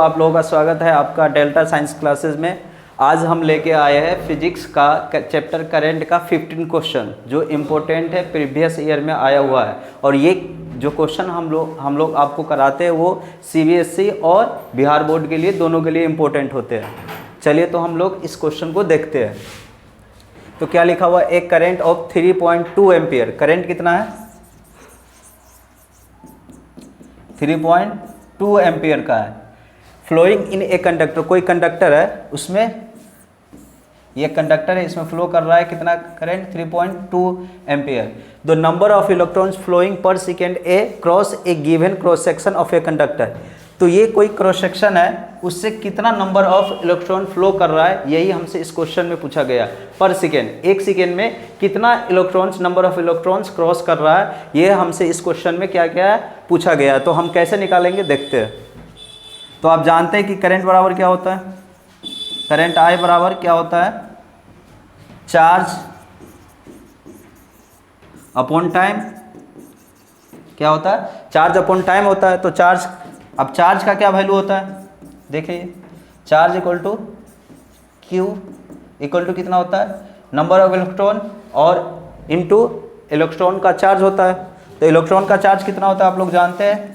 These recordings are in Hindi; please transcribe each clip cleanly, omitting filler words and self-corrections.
आप लोगों का स्वागत है आपका डेल्टा साइंस क्लासेस में। आज हम लेके आए हैं फिजिक्स का चैप्टर करंट का 15 क्वेश्चन जो इम्पोर्टेंट है, प्रीवियस ईयर में आया हुआ है। और ये जो क्वेश्चन हम लोग आपको कराते हैं वो सीबीएसई और बिहार बोर्ड के लिए, दोनों के लिए इम्पोर्टेंट होते हैं। चलिए तो हम लोग इस क्वेश्चन को देखते हैं। तो क्या लिखा हुआ है, एक करंट ऑफ 3.2 एम्पियर। करंट कितना है? 3.2 एम्पियर का है। फ्लोइंग इन ए कंडक्टर, कोई कंडक्टर है उसमें, ये कंडक्टर है, इसमें फ्लो कर रहा है कितना current? 3.2 ampere. The number of electrons flowing per second across a given cross section of a conductor. तो ये कोई क्रॉस सेक्शन है, उससे कितना नंबर ऑफ इलेक्ट्रॉन फ्लो कर रहा है, यही हमसे इस क्वेश्चन में पूछा गया। पर सेकेंड, एक सेकेंड में कितना electrons, number of electrons cross कर रहा है, ये हमसे इस क्वेश्चन में क्या क्या पूछा गया। तो हम कैसे निकालेंगे देखते हैं। तो आप जानते हैं कि करंट बराबर क्या होता है? करंट आई बराबर क्या होता है? Charge upon time. क्या होता है? चार्ज अपॉन टाइम होता है। तो चार्ज, अब चार्ज का क्या वैल्यू होता है? देखिए, charge equal to Q equal to कितना होता है? नंबर ऑफ इलेक्ट्रॉन और इनटू इलेक्ट्रॉन का चार्ज होता है। तो इलेक्ट्रॉन का चार्ज कितना होता है आप लोग जानते हैं?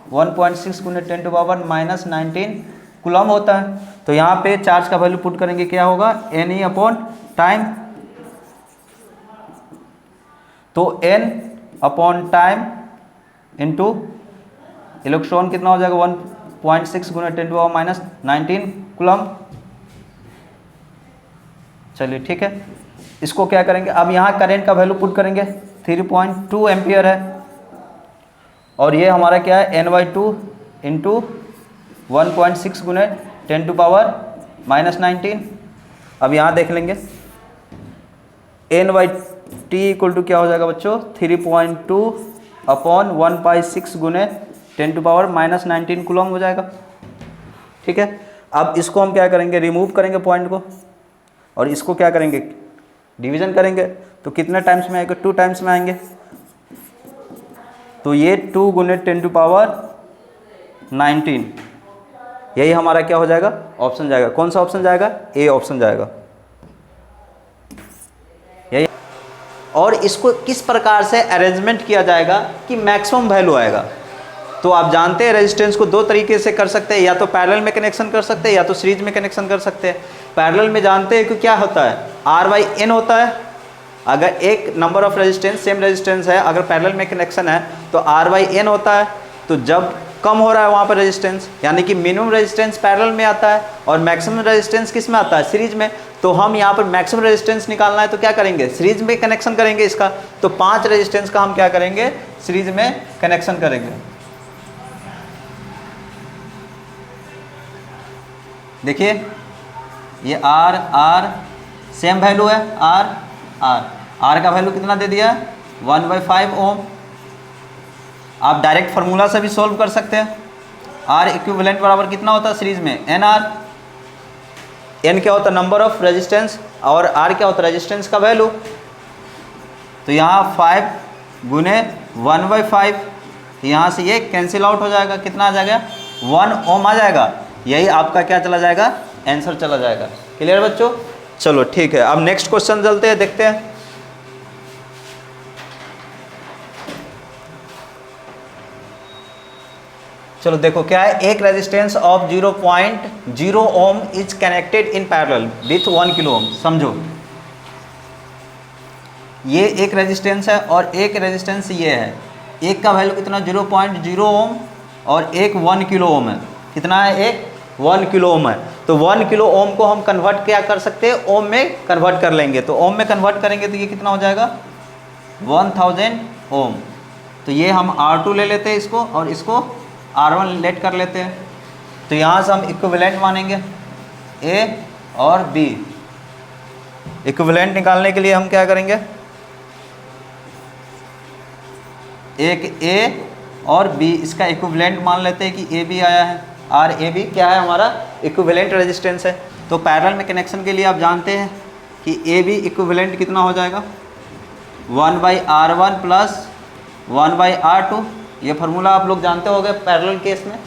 1.6 × 10⁻⁻19 कूलम होता है। तो यहाँ पे चार्ज का वैल्यू पुट करेंगे, क्या होगा? NE upon time. तो N upon time into electron कितना हो जाएगा? 1.6 × 10⁻⁻19 कूलम। चलिए ठीक है, इसको क्या करेंगे, अब यहाँ करंट का वैल्यू पुट करेंगे, 3.2 एम्पियर है और ये हमारा क्या है? N/2 into 1.6 × 10⁻⁻19। अब यहाँ देख लेंगे, N/T इक्वल टू क्या हो जाएगा बच्चों? 3.2 अपॉन 1/6 × 10⁻⁻19 कूलम हो जाएगा। ठीक है, अब इसको हम क्या करेंगे? रिमूव करेंगे पॉइंट को, और इसको क्या करेंगे? डिवीजन करेंगे। तो कितने टाइम्स में आएगा? 2 टाइम्स में आएंगे। तो ये 2 × 10⁻19, यही हमारा क्या हो जाएगा? ऑप्शन जाएगा। कौन सा ऑप्शन जाएगा? ए ऑप्शन जाएगा, यही। और इसको किस प्रकार से अरेंजमेंट किया जाएगा कि मैक्सिमम वैल्यू आएगा? तो आप जानते हैं रेजिस्टेंस को दो तरीके से कर सकते हैं, या तो पैरेलल में कनेक्शन कर सकते हैं या तो सीरीज में कनेक्शन कर सकते हैं। पैरेलल में जानते हैं कि क्या होता है? R/N होता है। अगर एक number of resistance, same resistance है, अगर पैरेलल में कनेक्शन है तो R/N होता है। तो जब कम हो रहा है वहाँ पर रेजिस्टेंस, यानी कि मिनिमम रेजिस्टेंस पैरेलल में आता है और मैक्सिमम रेजिस्टेंस किस में आता है? सीरीज में। तो हम यहाँ पर मैक्सिमम रेजिस्टेंस निकालना है तो क्या करेंगे? सीरीज में कनेक्शन करेंगे इसका। तो 5 रेजिस्टेंस का हम क्या करेंगे? सीरीज में कनेक्शन करेंगे। देखिए, ये R सेम वैल्यू है, R का वैल्यू कितना दे दिया? 1/5 ओम। आप डायरेक्ट फार्मूला से भी सॉल्व कर सकते हैं। R इक्विवेलेंट बराबर कितना होता है सीरीज में? NR। N क्या होता है? नंबर ऑफ रेजिस्टेंस, और R क्या होता है? रेजिस्टेंस का वैल्यू। तो यहाँ 5 × 1/5, यहाँ से ये कैंसिल आउट हो जाएगा। कितना आ जाएगा? 1 ओम आ जाएगा। यही आपका क्या चला जाएगा? आंसर चला जाएगा। क्लियर बच्चों? चलो ठीक है, अब नेक्स्ट क्वेश्चन चलते हैं, देखते हैं। चलो देखो क्या है, एक resistance of 0.0 ohm is connected in parallel with 1 kilo ohm. समझो, ये एक रेजिस्टेंस है और एक रेजिस्टेंस ये है। एक का वैल्यू कितना? 0.0 ओम और एक 1 किलो ओम है। कितना है? एक 1 किलो ओम है। तो 1 किलो ओम को हम कन्वर्ट क्या कर सकते हैं? ओम में कन्वर्ट कर लेंगे। तो ओम में कन्वर्ट करेंगे तो ये कितना हो जाएगा? 1000 ओम। तो ये हम R2 ले लेते हैं इसको, और इसको R1 लेट कर लेते हैं। तो यहाँ से हम इक्विवेलेंट मानेंगे A और B। इक्विवेलेंट निकालने के लिए हम क्या करेंगे? एक A और B, इसका इक्विवेलेंट मान लेते हैं कि AB आया है। RAB क्या है? हमारा इक्विवेलेंट रेजिस्टेंस है। तो पैरेलल में कनेक्शन के लिए आप जानते हैं कि AB इक्विवेलेंट कितना हो जाएगा? 1/R1 + 1/R2। ये फार्मूला आप लोग जानते होंगे पैरेलल केस में।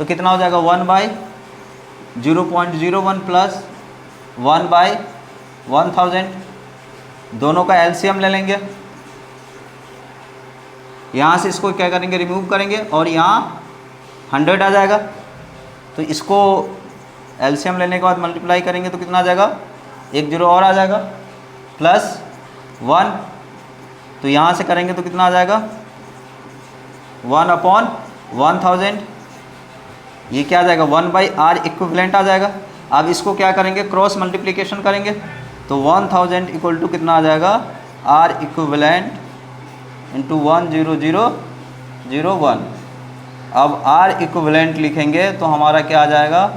तो कितना हो जाएगा 1/0.01 प्लस 1/1000, दोनों का एलसीएम ले लेंगे। यहाँ से इसको क्या करेंगे, रिमूव करेंगे और यहाँ 100 आ जाएगा। तो इसको एलसीएम लेने के बाद मल्टीप्लाई करेंगे तो कितना आ जाएगा, 1 0 और आ जाएगा प्लस 1, तो यहाँ से करेंगे तो कितना आ जाएगा 1/1000, ये क्या आ जाएगा 1/r इक्विवेलेंट आ जाएगा। अब इसको क्या करेंगे, क्रॉस मल्टीप्लिकेशन करेंगे तो 1000 इक्वल टू कितना आ जाएगा r इक्विवेलेंट इंटू 10001। अब r इक्विवेलेंट लिखेंगे तो हमारा क्या आ जाएगा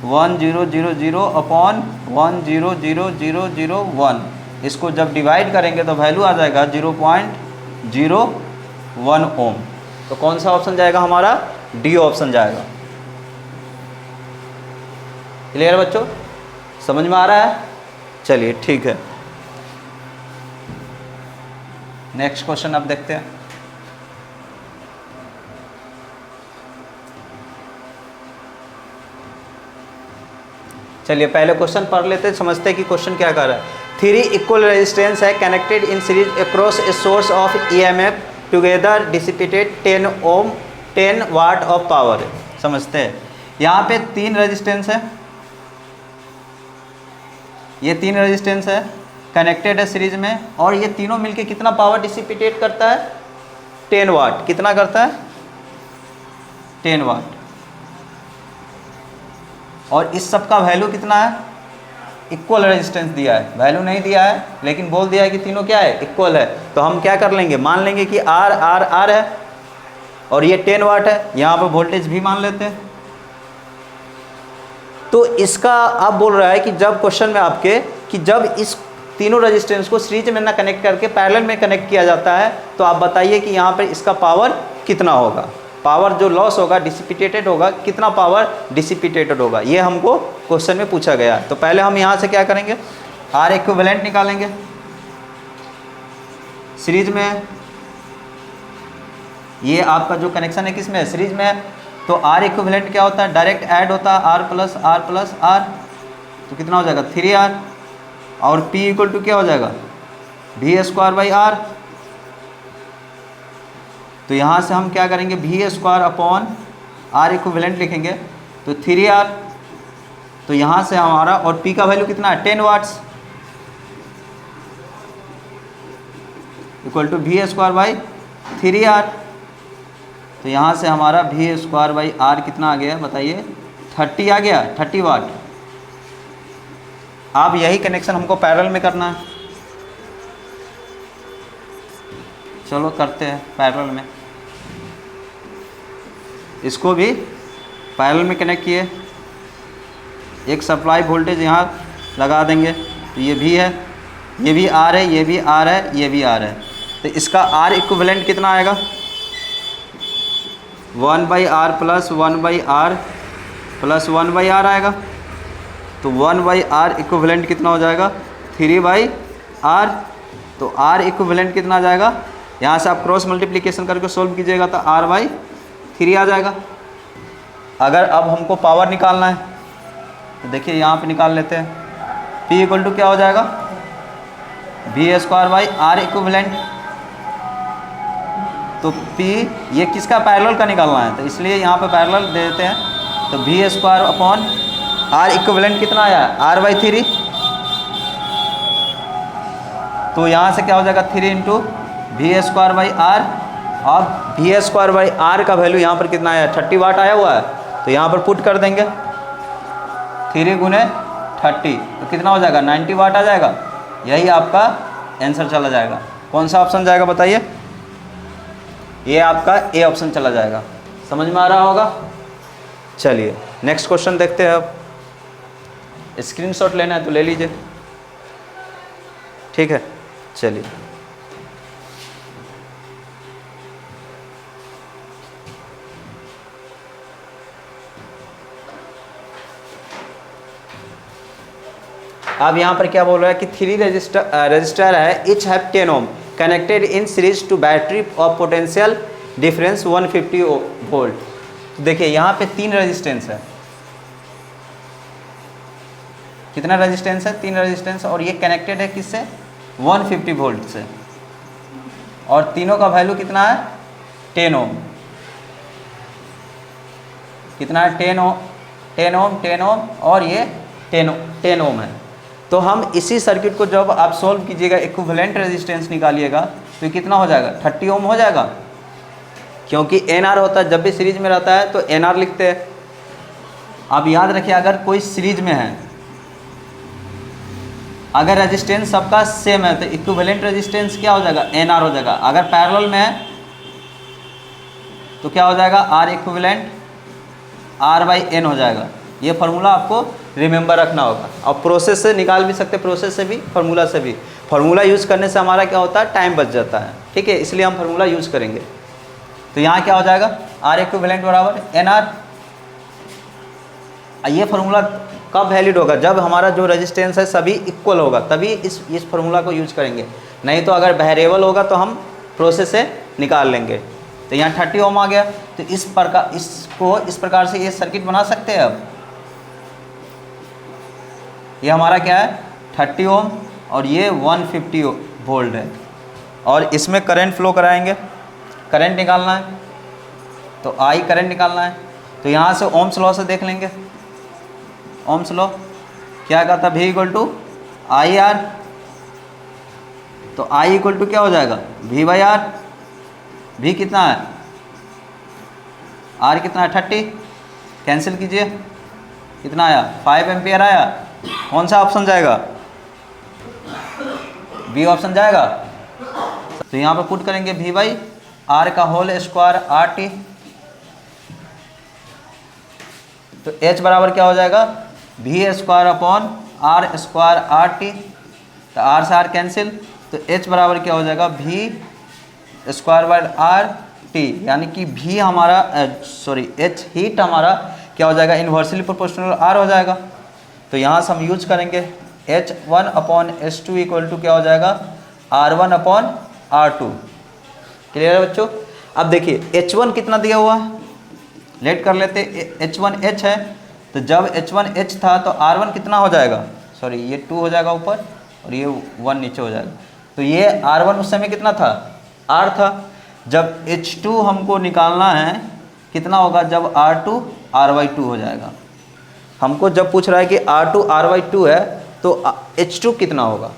1000/1000001। इसको जब डिवाइड करेंगे तो वैल्यू आ जाएगा 0.01 ओम। तो कौन सा ऑप्शन जाएगा हमारा, डी ऑप्शन जाएगा। क्लियर बच्चों, समझ में आ रहा है? चलिए ठीक है, नेक्स्ट क्वेश्चन अब देखते हैं। चलिए पहले क्वेश्चन पढ़ लेते हैं, समझते हैं कि क्वेश्चन क्या कर रहा है। 3 इक्वल रेजिस्टेंस है connected in series across a source of EMF together dissipated 10 watt of power. समझते हैं, यहाँ पे 3 रेजिस्टेंस है, ये 3 रेजिस्टेंस है कनेक्टेड है सीरीज में, और ये तीनों मिलके कितना पावर डिसिपेटेट करता है 10 वाट। कितना करता है 10 वाट। और इस सब का वैल्यू कितना है, इक्वल रेजिस्टेंस दिया है, वैल्यू नहीं दिया है लेकिन बोल दिया है कि तीनों क्या है, इक्वल है। तो हम क्या कर लेंगे, मान लेंगे कि आर आर आर है और ये 10 वाट है, यहाँ पर वोल्टेज भी मान लेते हैं। तो इसका आप बोल रहा है कि जब क्वेश्चन में आपके कि जब इस तीनों रेजिस्टेंस को सीरीज में ना कनेक्ट करके पैरेलल में कनेक्ट किया जाता है तो आप बताइए कि यहाँ पर इसका पावर कितना होगा, पावर जो लॉस होगा डिसिपिटेटेड होगा, कितना पावर डिसिपिटेटेड होगा, ये हमको क्वेश्चन में पूछा गया है। तो पहले हम यहाँ से क्या करेंगे, आर इक्विवेलेंट निकालेंगे। सीरीज में ये आपका जो कनेक्शन है किस में है, सीरीज में है, तो आर इक्विवेलेंट क्या होता है, डायरेक्ट ऐड होता है आर प्लस आर, तो कितना हो जाएगा 3r, और P इक्वल टू क्या हो जाएगा v²/r। तो यहाँ से हम क्या करेंगे, v²/r इक्विवेलेंट लिखेंगे तो 3r, तो यहाँ से हमारा, और P का वैल्यू कितना है 10 वाट्स, इक्वल टू v²/3r। तो यहाँ से हमारा v²/r कितना आ गया बताइए, 30 आ गया, 30 वाट। अब यही कनेक्शन हमको पैरेलल में करना है, चलो करते हैं पैरेलल में। इसको भी पैरेलल में कनेक्ट किए, एक सप्लाई वोल्टेज यहाँ लगा देंगे, तो ये भी है, ये भी आर है, ये भी आर है, ये भी आर है। तो इसका आर इक्विवेलेंट कितना आएगा 1/r plus 1/r plus 1/r आएगा। तो 1/r इक्विवेलेंट कितना हो जाएगा 3/r। तो r इक्विवेलेंट कितना आ जाएगा, यहाँ से आप क्रॉस मल्टीप्लिकेशन करके सोल्व कीजिएगा तो r/3 आ जाएगा। अगर अब हमको पावर निकालना है तो देखिए यहाँ पे निकाल लेते हैं, P इक्वल टू क्या हो जाएगा v²/r इक्विवेलेंट। तो P ये किसका पैरेलल का निकालना है, तो इसलिए यहाँ पे पैरेलल दे देते हैं। तो v²/r इक्विवेलेंट कितना आया r/3। तो यहाँ से क्या हो जाएगा 3 इंटू v²/r। अब v²/r का वैल्यू यहाँ पर कितना आया 30 वाट आया हुआ है, तो यहाँ पर पुट कर देंगे 3 गुने 30, तो कितना हो जाएगा 90 वाट आ जाएगा। यही आपका आंसर चला जाएगा। कौन सा ऑप्शन जाएगा बताइए, ये आपका ए ऑप्शन चला जाएगा। समझ में आ रहा होगा। चलिए नेक्स्ट क्वेश्चन देखते हैं। अब स्क्रीनशॉट लेना है तो ले लीजिए, ठीक है। चलिए अब यहाँ पर क्या बोल रहा है कि 3 रजिस्टर है, each have 10 ohm connected in series to battery of potential difference 150 volt. तो देखिए यहाँ पे 3 रेजिस्टेंस है, कितना रेजिस्टेंस है, 3 रेजिस्टेंस, और ये कनेक्टेड है किससे, 150 वोल्ट से, और तीनों का वैल्यू कितना है, 10 ओम। कितना है, 10 ओम, 10 ओम, 10 ओम, और ये 10 ओम है। तो हम इसी सर्किट को जब आप सोल्व कीजिएगा, इक्विवेलेंट रेजिस्टेंस निकालिएगा, तो ये कितना हो जाएगा, 30 ओम हो जाएगा, क्योंकि NR होता है, जब भी सीरीज में रहता है तो NR लिखते हैं। आप याद रखिए, अगर कोई सीरीज में है, अगर रेजिस्टेंस सबका सेम है तो इक्विवेलेंट रेजिस्टेंस क्या हो जाएगा, NR हो जाएगा। अगर पैरेलल में है तो क्या हो जाएगा, R इक्विवेलेंट R/N हो जाएगा। ये फार्मूला आपको रिमेंबर रखना होगा, और प्रोसेस से निकाल भी सकते, प्रोसेस से भी, फार्मूला से भी। फार्मूला यूज़ करने से हमारा क्या होता है, टाइम बच जाता है, ठीक है, इसलिए हम फार्मूला यूज़ करेंगे। तो यहाँ क्या हो जाएगा, R इक्विवेलेंट बराबर NR। ये फार्मूला कब वैलिड होगा, जब हमारा जो रेजिस्टेंस है सभी इक्वल होगा, तभी इस फार्मूला को यूज करेंगे। नहीं तो अगर वेरिएबल होगा तो हम प्रोसेस से निकाल लेंगे। तो यहाँ 30 ओम आ गया, तो इस प्रकार से ये सर्किट बना सकते हैं। अब ये हमारा क्या है, 30 ओम, और ये 150 वोल्ट है, और इसमें करंट फ्लो कराएंगे, करंट निकालना है, तो I करंट निकालना है। तो यहाँ से ओम्स लॉ से देख लेंगे, ओम्स लॉ क्या कहता है, V = IR। तो I = क्या हो जाएगा, V/R। V कितना है, R कितना है, 30, कैंसिल कीजिए, कितना आया, 5 एम्पियर आया। कौन सा ऑप्शन जाएगा, B ऑप्शन जाएगा। तो यहाँ पर पुट करेंगे V/R का होल स्क्वायर RT। तो H बराबर क्या हो जाएगा, V²/R² RT। तो R से R कैंसिल, तो H बराबर क्या हो जाएगा, V²/RT, यानी कि V हमारा H हीट हमारा क्या हो जाएगा, इन्वर्सली प्रोपोर्शनल R हो जाएगा। तो यहाँ से हम यूज करेंगे H1/S2 = क्या हो जाएगा, R1/R2। क्लियर है बच्चों। अब देखिए H1 कितना दिया हुआ है, लेट कर लेते, H1H है, तो जब H1H था तो R1 कितना हो जाएगा, ये 2 हो जाएगा ऊपर, और ये 1 नीचे हो जाएगा। तो ये R1 उस समय कितना था, R था। जब H2 हमको निकालना है, कितना होगा, जब R2 R/2 हो जाएगा। हमको जब पूछ रहा है कि R2 R/2 है तो H2 कितना होगा,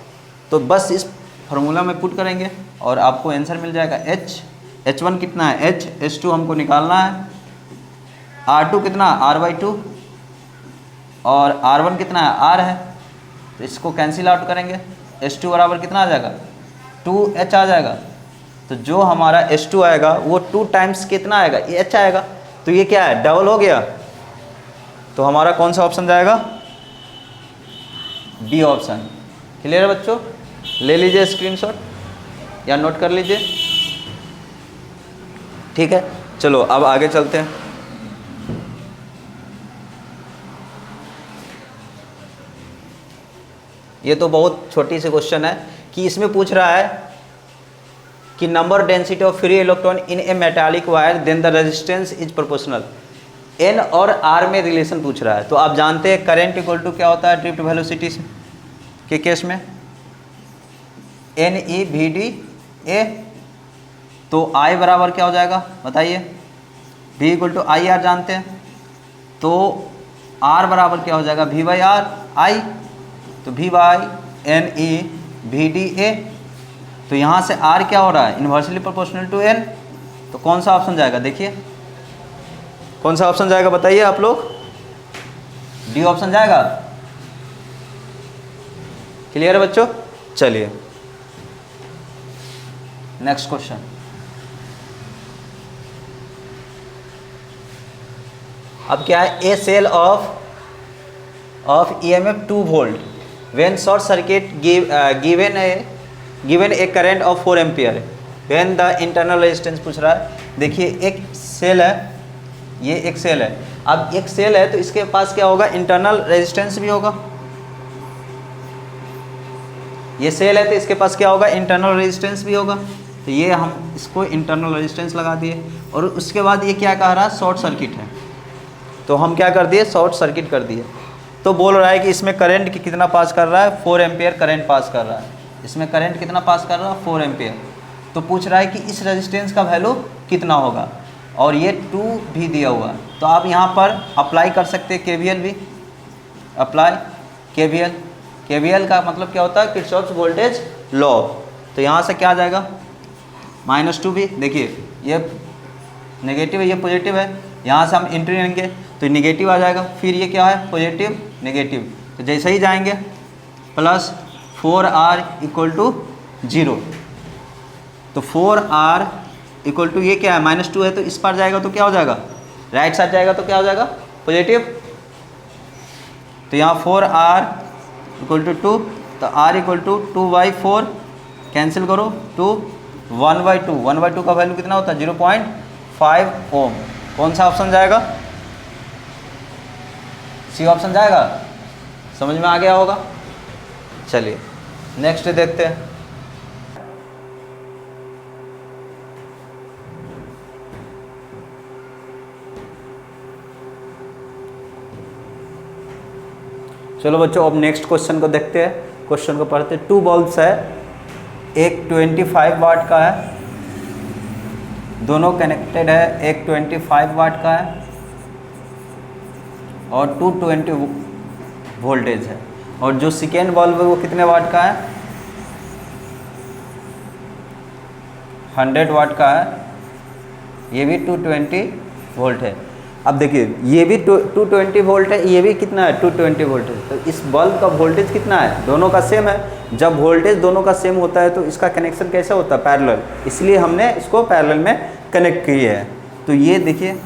तो बस इस फार्मूला में पुट करेंगे और आपको आंसर मिल जाएगा। H1 कितना है, H2 हमको निकालना है, R2 कितना, R/2, और R1 कितना है, R है। तो इसको कैंसिल आउट करेंगे, H2 बराबर कितना आ जाएगा, 2H आ जाएगा। तो जो हमारा H2 आएगा वो 2 टाइम्स कितना आएगा, H आएगा। तो ये क्या है, डबल हो गया। तो हमारा कौन सा ऑप्शन जाएगा, B ऑप्शन। क्लियर है बच्चों, ले लीजिए स्क्रीनशॉट या नोट कर लीजिए, ठीक है। चलो अब आगे चलते हैं। ये तो बहुत छोटी सी क्वेश्चन है कि इसमें पूछ रहा है कि number density of free electron in a metallic wire then the resistance is proportional. N और R में रिलेशन पूछ रहा है। तो आप जानते हैं करंट = क्या होता है ड्रिफ्ट वेलोसिटी के केस में, NE/VD/A। तो I बराबर क्या हो जाएगा बताइए, V = IR जानते हैं, तो R बराबर क्या हो जाएगा, V/R। तो V/NE/VD/A। तो यहाँ से R क्या हो रहा है, इन्वर्सली प्रोपोर्शनल टू N। तो कौन सा ऑप्शन जाएगा, देखिए कौन सा ऑप्शन जाएगा बताइए आप लोग, D ऑप्शन जाएगा। क्लियर है बच्चों। चलिए नेक्स्ट क्वेश्चन। अब क्या है, a cell of EMF 2 volt when short circuit given a current of 4 ampere when the internal resistance पूछ रहा है। देखिए एक सेल है, ये एक सेल है। अब एक सेल है तो इसके पास क्या होगा, इंटरनल रेजिस्टेंस भी होगा। ये सेल है तो इसके पास क्या होगा, इंटरनल रेजिस्टेंस भी होगा। तो ये हम इसको इंटरनल रेजिस्टेंस लगा दिए, और उसके बाद ये क्या कह रहा है, शॉर्ट सर्किट है, तो हम क्या कर दिए, शॉर्ट सर्किट कर दिए। तो बोल रहा है कि इसमें करंट कितना पास कर रहा है, 4 एम्पियर करंट पास कर रहा है, इसमें करंट कितना पास कर रहा है, 4 एम्पियर। तो पूछ रहा है कि इस रेजिस्टेंस का वैल्यू कितना होगा, और ये 2 भी दिया हुआ है। तो आप यहाँ पर अप्लाई कर सकते हैं KVL भी, अप्लाई KVL का मतलब क्या होता है, किरचॉफ्स वोल्टेज लॉ। तो यहाँ से क्या आ जाएगा, -2 भी, देखिए ये नेगेटिव है, ये पॉजिटिव है, यहाँ से हम एंट्री लेंगे तो नेगेटिव आ जाएगा, फिर ये क्या है, पॉजिटिव नेगेटिव, तो जैसे ही जाएंगे प्लस 4R = 0। तो 4R = ये क्या है, -2 है, तो इस पर जाएगा तो क्या हो जाएगा, राइट साइड जाएगा तो क्या हो जाएगा, पॉजिटिव। तो यहाँ 4R = 2, तो R = 2/4, कैंसिल करो, 2 1/2, 1/2 का वैल्यू कितना होता है, 0.5 ओम। कौन सा ऑप्शन जाएगा, सी ऑप्शन जाएगा। समझ में आ गया होगा। चलिए नेक्स्ट देखते हैं। चलो बच्चों अब नेक्स्ट क्वेश्चन को देखते हैं, क्वेश्चन को पढ़ते हैं। 2 बल्ब्स है, एक 25 वाट का है, दोनों कनेक्टेड है, एक 25 वाट का है और 220 वोल्टेज है, और जो सेकेंड बल्ब है वो कितने वाट का है, 100 वाट का है, ये भी 220 वोल्ट है। अब देखिए ये भी 220 वोल्ट है, ये भी कितना है, 220 वोल्ट है। तो इस बल्ब का वोल्टेज कितना है, दोनों का सेम है। जब वोल्टेज दोनों का सेम होता है तो इसका कनेक्शन कैसे होता है, पैरेलल, इसलिए हमने इसको पैरेलल में कनेक्ट किए हैं। तो ये देखिए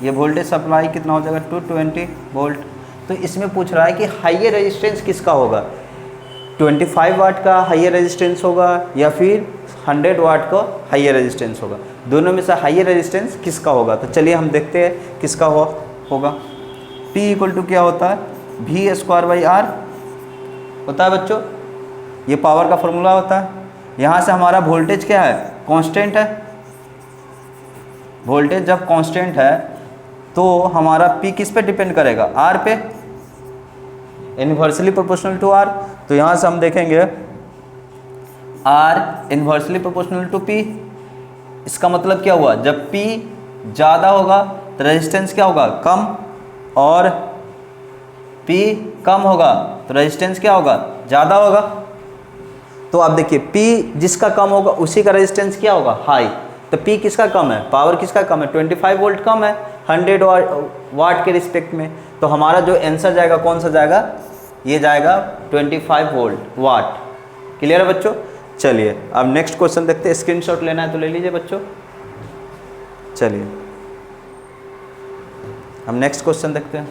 ये वोल्टेज सप्लाई कितना हो जाएगा, 220 वोल्ट। तो इसमें पूछ रहा है कि हाइयर रेजिस्टेंस किसका होगा, 25 वाट का हाइयर रेजिस्टेंस होगा या फिर 100 वाट का हाइयर रेजिस्टेंस होगा, दोनों में से हाइयर रेजिस्टेंस किसका होगा। तो चलिए हम देखते हैं किसका होगा। P = क्या होता है, V² R होता है बच्चों, ये पावर का फॉर्मूला होता है। यहाँ से हमारा वोल्टेज क्या है, कांस्टेंट है। वोल्टेज जब कांस्टेंट है तो हमारा P किस पे डिपेंड करेगा, R पे, इन्वर्सली प्रोपोर्शनल टू R। तो यहाँ से हम देखेंगे R inversely proportional to P। इसका मतलब क्या हुआ, जब P ज़्यादा होगा तो रेजिस्टेंस क्या होगा, कम, और P कम होगा तो रेजिस्टेंस क्या होगा, ज़्यादा होगा। तो आप देखिए P जिसका कम होगा उसी का रेजिस्टेंस क्या होगा, हाई। तो P किसका कम है, पावर किसका कम है, 25 वोल्ट कम है 100 वाट के रिस्पेक्ट में। तो हमारा जो आंसर जाएगा कौन सा जाएगा, ये जाएगा 25 वाट। क्लियर है बच्चों। चलिए अब नेक्स्ट क्वेश्चन देखते हैं, स्क्रीनशॉट लेना है तो ले लीजिए बच्चों। चलिए हम नेक्स्ट क्वेश्चन देखते हैं।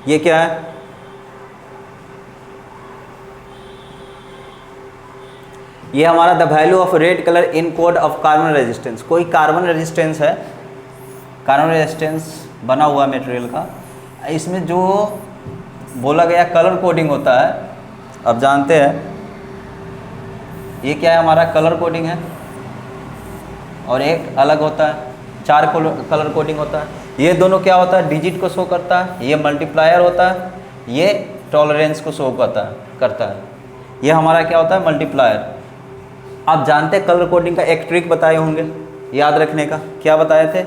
ये क्या है, ये हमारा the value of red colour in code of carbon resistance. कोई कार्बन रेजिस्टेंस है, कार्बन रेजिस्टेंस बना हुआ मटेरियल का, इसमें जो बोला गया कलर कोडिंग होता है, अब जानते हैं ये क्या है, हमारा कलर कोडिंग है, और एक अलग होता है, 4 कलर कोडिंग होता है। ये दोनों क्या होता है, डिजिट को शो करता है, ये मल्टीप्लायर होता है, ये टॉलरेंस को शो करता है। ये हमारा क्या होता है, मल्टीप्लायर। आप जानते हैं कलर कोडिंग का एक ट्रिक बताए होंगे याद रखने का, क्या बताए थे,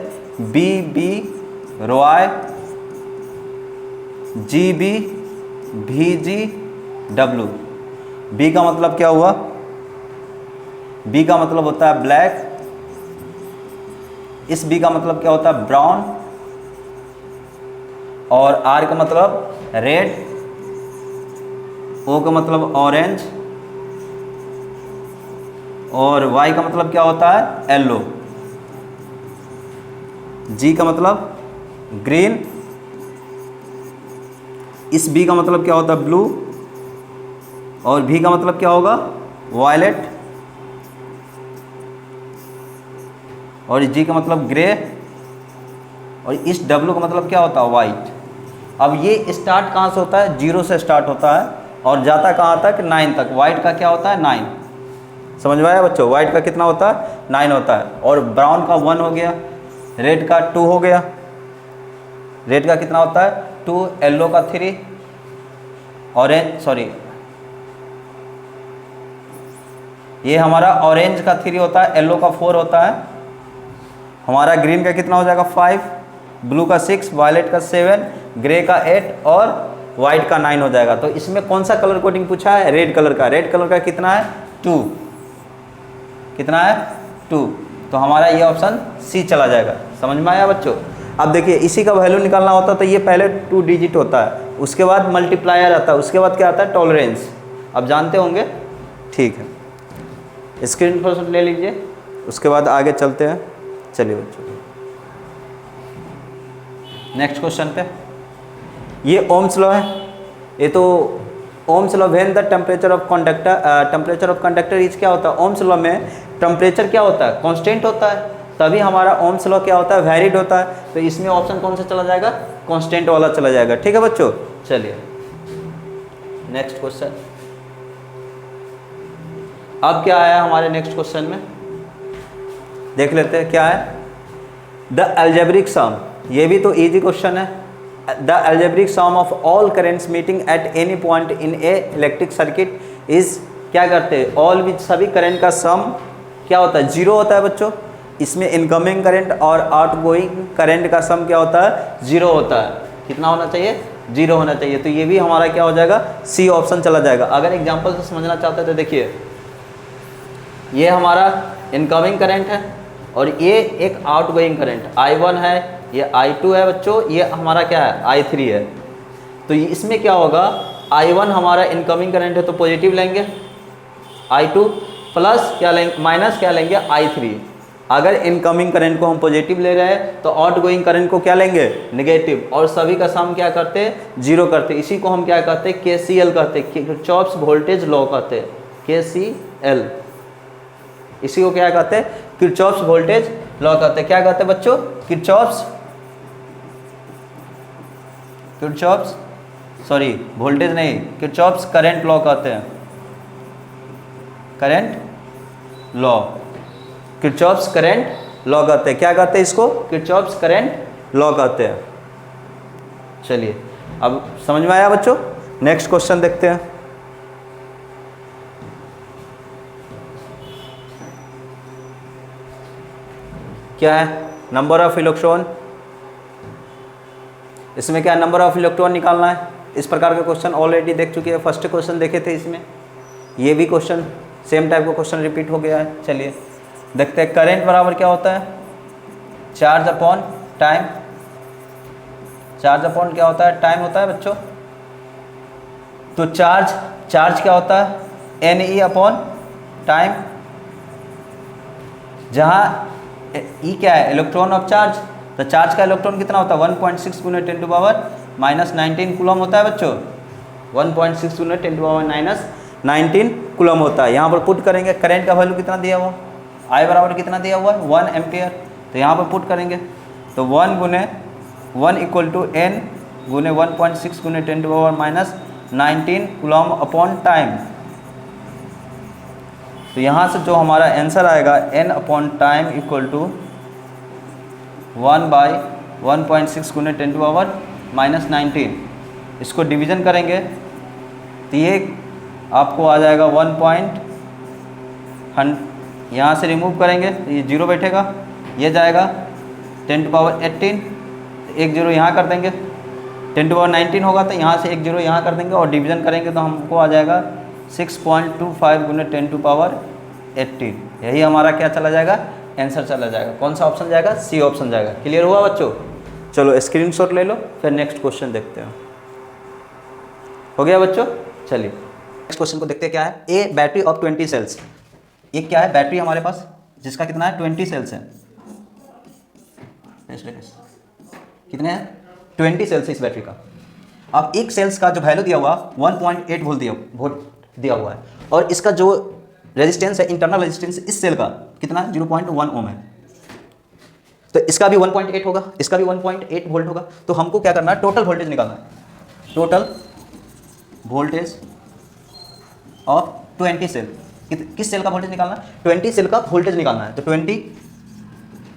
BB Roy GB VG W। B का मतलब क्या हुआ, B का मतलब होता है ब्लैक, इस B का मतलब क्या होता है, ब्राउन, और R का मतलब रेड, O का मतलब ऑरेंज, और Y का मतलब क्या होता है, येलो, G का मतलब ग्रीन, इस B का मतलब क्या होता है, ब्लू, और V का मतलब क्या होगा, वायलेट, और G का मतलब ग्रे, और इस W का मतलब क्या होता है, वाइट। अब ये स्टार्ट कहाँ से होता है, 0 से स्टार्ट होता है और जाता कहाँ तक, 9 तक। वाइट का क्या होता है, 9, समझ में आया बच्चों? वाइट का कितना होता है? 9 होता है। और ब्राउन का 1 हो गया, रेड का 2 हो गया, रेड का कितना होता है? 2, येलो का 3, ऑरेंज सॉरी ये हमारा ऑरेंज का 3 होता है, येलो का 4 होता है, हमारा ग्रीन का कितना हो जाएगा? 5, ब्लू का 6, वायलेट का 7, ग्रे का 8 और वाइट का 9 हो जाएगा। तो इसमें कौन सा कलर कोडिंग पूछा है? रेड कलर का। रेड कलर का कितना है? 2। कितना है? 2। तो हमारा ये ऑप्शन सी चला जाएगा। समझ में आया बच्चों? अब देखिए इसी का वैल्यू निकालना होता है तो ये पहले 2 डिजिट होता है, उसके बाद मल्टीप्लायर आता है, उसके बाद क्या आता है? टॉलरेंस। अब जानते होंगे, ठीक है, स्क्रीन पर ले लीजिए, उसके बाद आगे चलते हैं। चलिए बच्चों नेक्स्ट क्वेश्चन पे। ये ओम्स लॉ है, ये तो Ohm's law when the temperature of conductor is क्या होता है? ओम्स लॉ में टेम्परेचर क्या होता है? कांस्टेंट होता है, तभी हमारा ओम्स लॉ क्या होता है? वैरिड होता है। तो इसमें ऑप्शन कौन सा चला जाएगा? कांस्टेंट वाला चला जाएगा। ठीक है बच्चों, चलिए नेक्स्ट क्वेश्चन। अब क्या आया हमारे नेक्स्ट क्वेश्चन में, देख लेते हैं क्या है। द अलजेब्रिक सम, ये भी तो इजी क्वेश्चन है। The algebraic sum of all currents meeting at any point in a electric circuit is, क्या करते हैं? ऑल विच, सभी करंट का सम क्या होता है? 0 होता है बच्चों। इसमें इनकमिंग करंट और आउटगोइंग करंट का सम क्या होता है? 0 होता है। कितना होना चाहिए? 0 होना चाहिए। तो ये भी हमारा क्या हो जाएगा? सी ऑप्शन चला जाएगा। अगर एग्जाम्पल से समझना चाहते हैं तो देखिए, ये हमारा इनकमिंग करंट है और ये एक आउटगोइंग करंट I1 है, ये I2 है बच्चों, ये हमारा क्या है? I3 है। तो इसमें क्या होगा? I1 हमारा इनकमिंग करंट है तो पॉजिटिव लेंगे, I2 प्लस क्या लेंगे? माइनस क्या लेंगे? I3। अगर इनकमिंग करंट को हम पॉजिटिव ले रहे हैं तो आउटगोइंग करंट को क्या लेंगे? नेगेटिव। और सभी का सम क्या करते हैं? 0 करते। इसी को हम क्या कहते हैं? KCL कहते हैं, किरचॉफ्स वोल्टेज लॉ कहते हैं, KCL। इसी को क्या कहते हैं? किरचॉफ्स वोल्टेज लॉ कहते हैं। क्या कहते हैं बच्चों? किरचॉफ्स सॉरी वोल्टेज नहीं, किरचॉफ्स करंट लॉ कहते हैं, current law, Kirchhoff's current law कहते हैं। क्या कहते हैं इसको? किरचॉफ्स करंट लॉ कहते हैं। चलिए अब समझ में आया बच्चों? नेक्स्ट क्वेश्चन देखते हैं। क्या है? Number of electron. इसमें क्या नंबर ऑफ इलेक्ट्रॉन निकालना है। इस प्रकार के क्वेश्चन ऑलरेडी देख चुके हैं, फर्स्ट क्वेश्चन देखे थे इसमें, ये भी क्वेश्चन सेम टाइप का क्वेश्चन रिपीट हो गया है। चलिए देखते हैं। करंट बराबर क्या होता है? Charge upon time. Charge upon क्या होता है? टाइम होता है बच्चों। तो चार्ज क्या होता है? NE अपॉन टाइम, जहाँ ई क्या है? Electron of charge. तो चार्ज का इलेक्ट्रॉन कितना होता है? 1.6 × 10⁻⁻19 कूलम होता है बच्चों। 1.6 × 10⁻⁻19 कूलम होता है। यहाँ पर पुट करेंगे, करंट का वैल्यू कितना दिया हुआ? I बराबर कितना दिया हुआ है? 1 एम्पियर। तो यहाँ पर पुट करेंगे तो 1 × 1 = N × 1.6 × 10⁻⁻19 कूलम अपॉन टाइम। तो यहाँ से जो हमारा आंसर आएगा N अपॉन टाइम = 1/1.6 × 10⁻⁻19। इसको डिवीज़न करेंगे तो ये आपको आ जाएगा 1. यहाँ से रिमूव करेंगे तो ये 0 बैठेगा, ये जाएगा 10⁻18, एक 0 यहाँ कर देंगे, 10⁻19 होगा तो यहाँ से एक 0 यहाँ कर देंगे और डिवीज़न करेंगे तो हमको आ जाएगा 6.25 × 10⁻18। यही हमारा क्या चला जाएगा? आंसर चला जाएगा। कौन सा ऑप्शन जाएगा? सी ऑप्शन जाएगा। क्लियर हुआ बच्चों? चलो स्क्रीनशॉट ले लो, फिर नेक्स्ट क्वेश्चन देखते हैं। हो गया बच्चों? चलिए नेक्स्ट क्वेश्चन को देखते हैं। क्या है? ए बैटरी ऑफ 20 सेल्स। ये क्या है? बैटरी हमारे पास जिसका कितना है? 20 सेल्स है। कितने हैं? 20 सेल्स है इस बैटरी का। अब एक सेल्स का जो वैल्यू दिया हुआ 1.8 वोल्ट दिया हुआ है और इसका जो रेजिस्टेंस है, इंटरनल रेजिस्टेंस इस सेल का कितना है? 0.1 ओम है। तो इसका भी 1.8 होगा, इसका भी 1.8 वोल्ट होगा। तो हमको क्या करना है? टोटल वोल्टेज निकालना है। Total voltage of 20 cell. किस सेल का वोल्टेज निकालना है, 20 सेल का वोल्टेज निकालना है। तो 20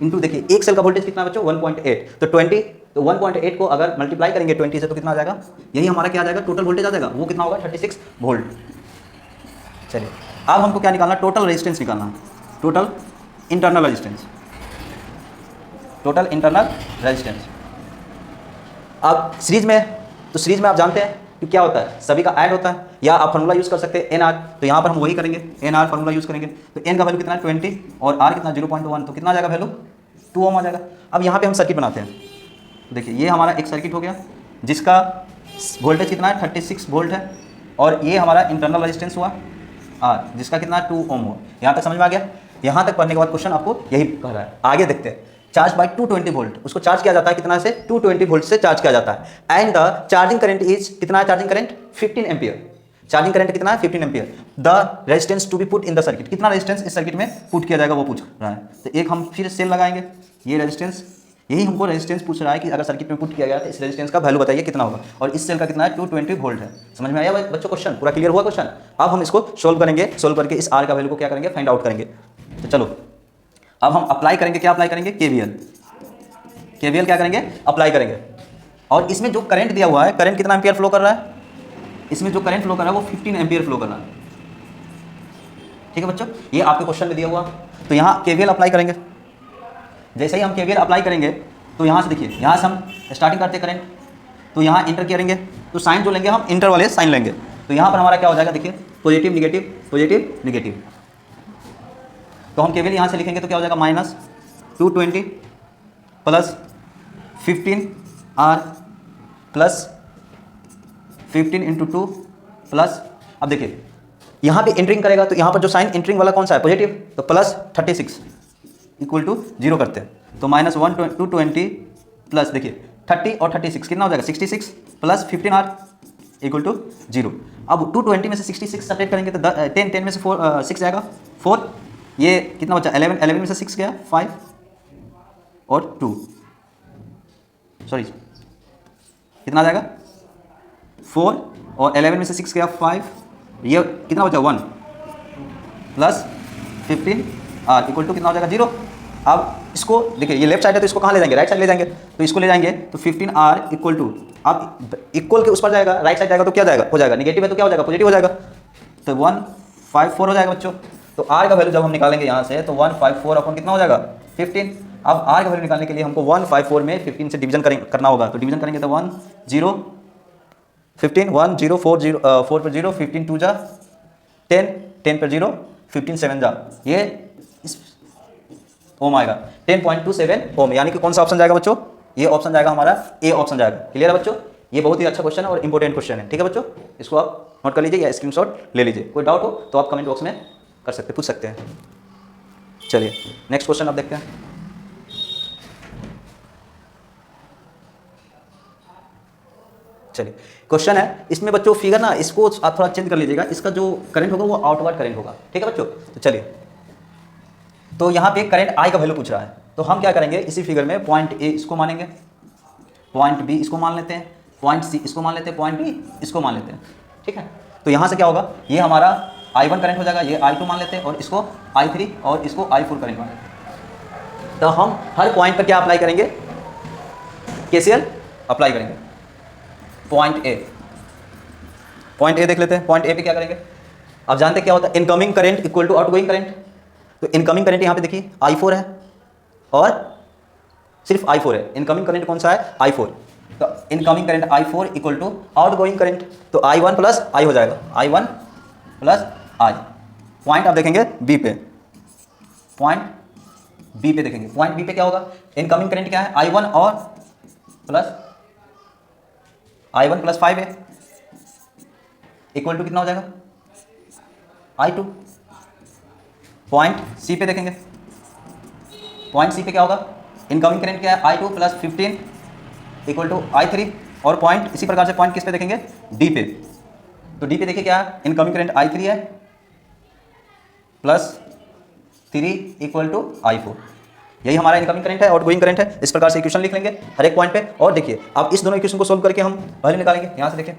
इंटू, देखिए एक सेल का वोल्टेज कितना बच्चों 1.8, तो 20, तो 1.8 को अगर मल्टीप्लाई करेंगे 20 से तो कितना आ जाएगा, यही हमारा क्या आ जाएगा टोटल वोल्टेज आ जाएगा, वो कितना होगा 36 वोल्ट। चलिए अब हमको क्या निकालना, टोटल रेजिस्टेंस निकालना है, total internal resistance, total internal resistance. अब सीरीज में, तो सीरीज में आप जानते हैं कि क्या होता है, सभी का ऐड होता है, या आप फार्मूला यूज़ कर सकते हैं एन आर, तो यहाँ पर हम वही करेंगे, एन आर फार्मूला यूज़ करेंगे। तो एन का वैल्यू कितना है 20 और आर कितना 0.1, तो कितना आ जाएगा वैल्यू 2 ओम आ जाएगा। अब यहाँ पे हम सर्किट बनाते हैं, देखिए ये हमारा एक सर्किट हो गया जिसका वोल्टेज कितना है 36 वोल्ट है, और ये हमारा इंटरनल रेजिस्टेंस हुआ आर जिसका कितना 2 ओम हो। यहाँ तक समझ में आ गया। यहाँ तक पढ़ने के बाद क्वेश्चन आपको यही कह रहा है, आगे देखते हैं। चार्ज बाय 220 वोल्ट, उसको चार्ज किया जाता है कितना से 220 वोल्ट से चार्ज किया जाता है। And the charging current is, कितना है charging current 15 ampere, charging current कितना है 15 ampere. The resistance to be put in the circuit, कितना रेजिस्टेंस इस सर्किट में पुट किया जाएगा वो पूछ रहा है। तो एक हम फिर सेल लगाएंगे, ये रेजिस्टेंस, यही हमको रेजिस्टेंस पूछ रहा है कि अगर सर्किट में पुट किया गया तो इस रेजिस्टेंस का वैल्यू बताइए कितना होगा, और इस सेल का कितना है 220 वोल्ट है। समझ में आया बच्चों क्वेश्चन, पूरा क्लियर हुआ क्वेश्चन। अब हम इसको सोल्व करेंगे, सोल्व करके इस आर का वैल्यू को क्या करेंगे फाइंड आउट करेंगे। तो चलो अब हम अप्लाई करेंगे, क्या अप्लाई करेंगे केवीएल, केवीएल क्या करेंगे अप्लाई करेंगे। और इसमें जो करंट दिया हुआ है, करंट कितना एम्पियर फ्लो कर रहा है, इसमें जो करंट फ्लो कर रहा है वो 15 एम्पियर फ्लो कर रहा है। ठीक है बच्चों, ये आपके क्वेश्चन में दिया हुआ। तो यहाँ केवीएल अप्लाई करेंगे, जैसे ही हम केवीएल अप्लाई करेंगे तो यहाँ से देखिए, यहाँ से हम स्टार्टिंग करते करंट, तो यहाँ इंटर करेंगे, तो साइन जो लेंगे हम इंटर वाले साइन लेंगे। तो यहाँ पर हमारा क्या हो जाएगा, देखिए पॉजिटिव निगेटिव पॉजिटिव निगेटिव। तो हम केवीएल यहाँ से लिखेंगे तो क्या हो जाएगा minus 220 plus 15 R plus 15 into 2 plus, अब देखिए यहाँ पे एंटरिंग करेगा तो यहाँ पर जो साइन एंटरिंग वाला कौन सा है पॉजिटिव, तो प्लस 36 इक्वल टू 0 करते हैं। तो माइनस 220 प्लस देखिए 30 और 36 कितना हो जाएगा 66 प्लस 15 आर इक्वल टू 0। अब 220 में से 66 सेपरेट करेंगे तो 10 में से 6 जाएगा 4, ये कितना बचा 11 में से 6 गया 5 और 2, सॉरी कितना आ जाएगा 4 और 11 में से 6 गया 5, ये कितना बचा 1 प्लस 15 आर इक्वल टू कितना हो जाएगा 0। अब इसको देखिए, ये लेफ्ट साइड है तो इसको कहाँ ले जाएंगे, राइट साइड ले जाएंगे, तो इसको ले जाएंगे तो 15 आर इक्वल टू, अब इक्वल के उस पर जाएगा, राइट साइड जाएगा तो क्या जाएगा हो जाएगा निगेटिव है तो क्या हो जाएगा पॉजिटिव हो जाएगा, तो 154 हो जाएगा बच्चों। तो आर का वैल्यू जब हम निकालेंगे यहाँ से तो 154 अपन कितना हो जाएगा 15। अब आर का वैल्यू निकालने के लिए हमको 154 में 15 से डिवीजन करना होगा, तो डिवीजन करेंगे तो 1 0 15 1 0 4 0 4 पर 0 15 2 जा 10 10 पर 0 15 7 जा, ये ओम आएगा 10.27 ओम, यानी कि कौन सा ऑप्शन जाएगा बच्चों, ये ऑप्शन जाएगा हमारा ए ऑप्शन जाएगा। क्लियर है बच्चों, ये बहुत ही अच्छा क्वेश्चन है और इंपॉर्टेंट क्वेश्चन है। ठीक है बच्चों, इसको आप नोट कर लीजिए या स्क्रीनशॉट ले लीजिए, कोई डाउट हो तो आप कमेंट बॉक्स में कर सकते पूछ सकते हैं। चलिए नेक्स्ट क्वेश्चन आप देखते हैं। चलिए क्वेश्चन है, इसमें बच्चों फिगर ना इसको आप थोड़ा चेंज कर लीजिएगा, इसका जो करंट होगा वो आउटवर्ड करंट होगा। ठीक है बच्चों, तो चलिए, तो यहाँ पे करंट आई का वैल्यू पूछ रहा है, तो हम क्या करेंगे इसी फिगर में पॉइंट ए इसको मानेंगे, पॉइंट बी इसको मान लेते हैं, पॉइंट सी इसको मान लेते हैं, पॉइंट डी इसको मान लेते हैं। ठीक है, तो यहाँ से क्या होगा, ये हमारा I1 करंट हो जाएगा, ये I2 मान लेते हैं और इसको I3 और इसको I4 करंट मान लेते हैं। तो हम हर पॉइंट पर क्या अप्लाई करेंगे, KCL अप्लाई करेंगे। पॉइंट ए, पॉइंट ए देख लेते हैं, पॉइंट ए पे क्या करेंगे, आप जानते हैं क्या होता है incoming current equal to outgoing current. तो इनकमिंग करंट यहाँ पे देखिए I4 है और सिर्फ I4 है, इनकमिंग करंट कौन सा है I4, तो incoming current I4 equal to outgoing current, तो I1 प्लस I हो जाएगा, I1 प्लस I। पॉइंट आप देखेंगे बी पे, पॉइंट बी पे देखेंगे, पॉइंट बी पे क्या होगा, इनकमिंग करंट क्या है I1 और प्लस I1 प्लस 5 है इक्वल टू कितना हो जाएगा I2। पॉइंट सी पे देखेंगे, पॉइंट सी पे क्या होगा, इनकमिंग करंट क्या है I2 plus 15 equal to I3, और पॉइंट इसी प्रकार से पॉइंट किस पे देखेंगे डी पे, तो डी पे देखिए क्या है इनकमिंग करंट I3 है प्लस 3 इक्वल टू I4, यही हमारा इनकमिंग करंट है, आउटगोइंग करंट है। इस प्रकार से इक्वेशन लिख लेंगे हर एक पॉइंट पे। और देखिए अब इस दोनों इक्वेशन को सोल्व करके हम वैल्यू निकालेंगे। यहाँ से देखिए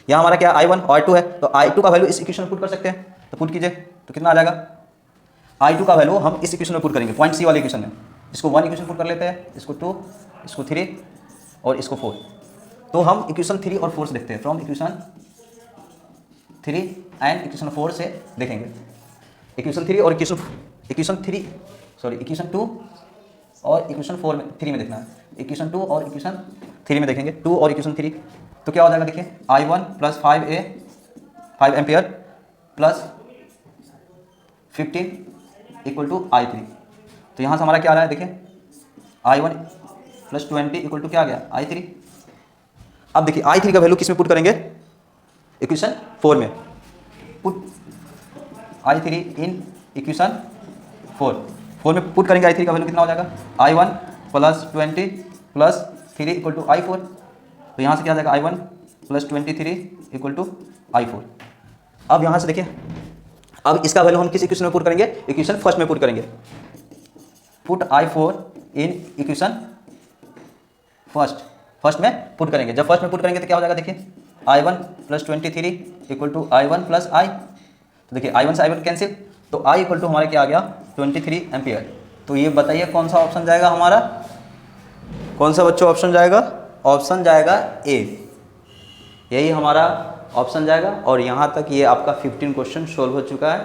यहाँ हमारा क्या I1 और I2 है, तो I2 का वैल्यू इस इक्वेशन में पुट कर सकते हैं, तो पुट कीजिए तो कितना आ जाएगा, I2 का वैल्यू हम इस इक्वेशन में पुट करेंगे, पॉइंट सी वाले इक्वेशन में। इसको 1 इक्वेशन पुट कर लेते हैं, इसको 2, इसको 3 और इसको 4। तो हम इक्वेशन 3 और 4 से देखते हैं, फ्रॉम इक्वेशन 3 एंड इक्वेशन 4 से देखेंगे। इक्वेशन 3 और इक्वेशन 2 और इक्वेशन 3 में देखना है। इक्वेशन 2 और इक्वेशन 3 में देखेंगे, 2 और इक्वेशन 3। तो क्या हो जाएगा देखिए, I1 plus 5 ampere plus 15 equal to I3। तो यहाँ से हमारा क्या आ रहा है देखिए, I1 प्लस 20 इक्वल टू क्या आ गया, I3। अब देखिए I3 का वैल्यू किस में पुट करेंगे, इक्वेशन 4 में। पुट I3 इन इक्वेशन 4 में पुट करेंगे। I3 का वैल्यू कितना हो जाएगा, I1 plus 20 plus 3 equal to I4। तो यहाँ से क्या आ जाएगा, I1 plus 23 equal to I4। अब यहाँ से देखिए, अब इसका वैल्यू हम किस इक्वेशन में पुट करेंगे, इक्वेशन फर्स्ट में पुट करेंगे। Put I4 in equation first में पुट करेंगे। जब फर्स्ट में पुट करेंगे तो क्या हो जाएगा देखिए, I1 plus 23 equal to I1 plus I। तो देखिए I1 से I1 कैंसिल, तो I इक्वल टू हमारा क्या आ गया, 23 एम्पियर। तो ये बताइए कौन सा ऑप्शन जाएगा हमारा, कौन सा बच्चों ऑप्शन जाएगा, ऑप्शन जाएगा ए, यही हमारा ऑप्शन जाएगा। और यहाँ तक ये आपका 15 क्वेश्चन सोल्व हो चुका है।